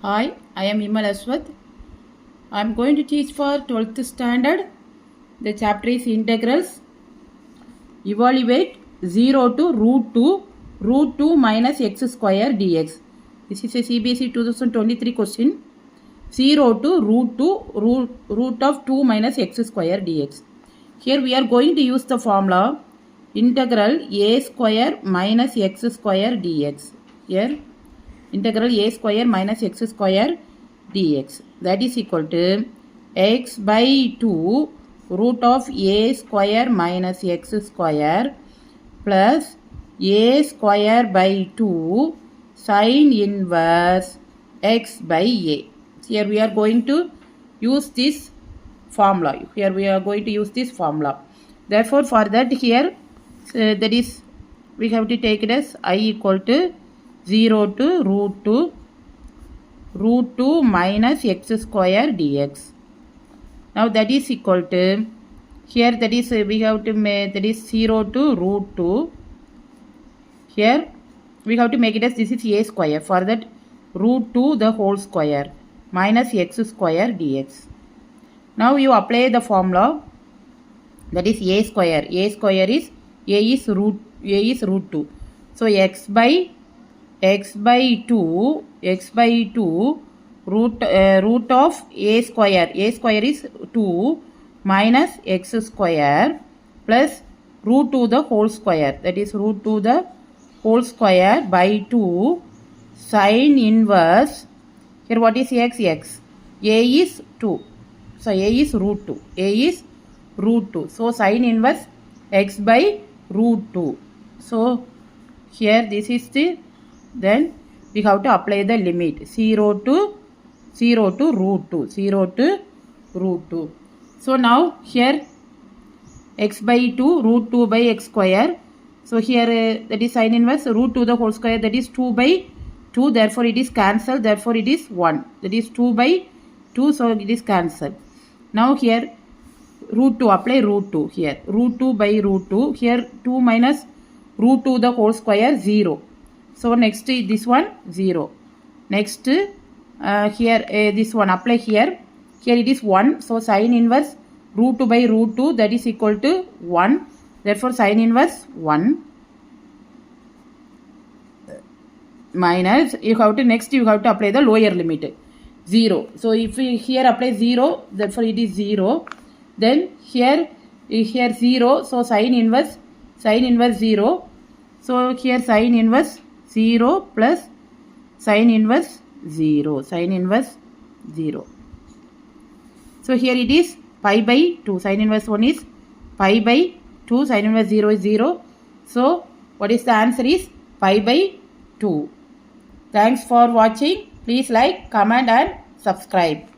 Hi, I am Imal Aswath. I am going to teach for 12th standard. The chapter is integrals. Evaluate 0 to root 2 minus x square dx. This is a CBSE 2023 question. 0 to root of 2 minus x square dx. Here we are going to use the formula integral a square minus x square dx. Here integral a square minus x square dx, that is equal to x by 2 root of a square minus x square plus a square by 2 sin inverse x by a. Here we are going to use this formula. Therefore, for that here, that is, we have to take it as I equal to 0 to root 2 minus x square dx. Now that is equal to, here that is we have to make, that is 0 to root 2. Here we have to make it as this is a square. For that, root 2 the whole square minus x square dx. Now you apply the formula, that is a square. A square is root 2. So x by 2 root of a square. A square is 2 minus x square plus root 2 the whole square. That is root 2 the whole square by 2 sin inverse. Here what is x? X. A is 2. So a is root 2. A is root 2. So sin inverse x by root 2. So here this is the, then we have to apply the limit 0 to root 2. So now here x by 2 root 2 by x square. So here that is sin inverse root 2 the whole square, that is 2 by 2, therefore it is cancelled, therefore it is 1. That is 2 by 2, so it is cancelled. Now here root 2, apply root 2 here. Root 2 by root 2. Here 2 minus root 2 the whole square 0. So next this one 0. Next here this one apply here. Here it is 1. So sin inverse root 2 by root 2, that is equal to 1. Therefore sin inverse 1 minus, you have to apply the lower limit 0. So if we here apply 0, therefore it is 0. Then here 0. So sin inverse 0. So here sin inverse 0 plus sin inverse 0. So here it is pi by 2. Sin inverse 1 is pi by 2. Sin inverse 0 is 0. So what is the answer is pi by 2. Thanks for watching. Please like, comment and subscribe.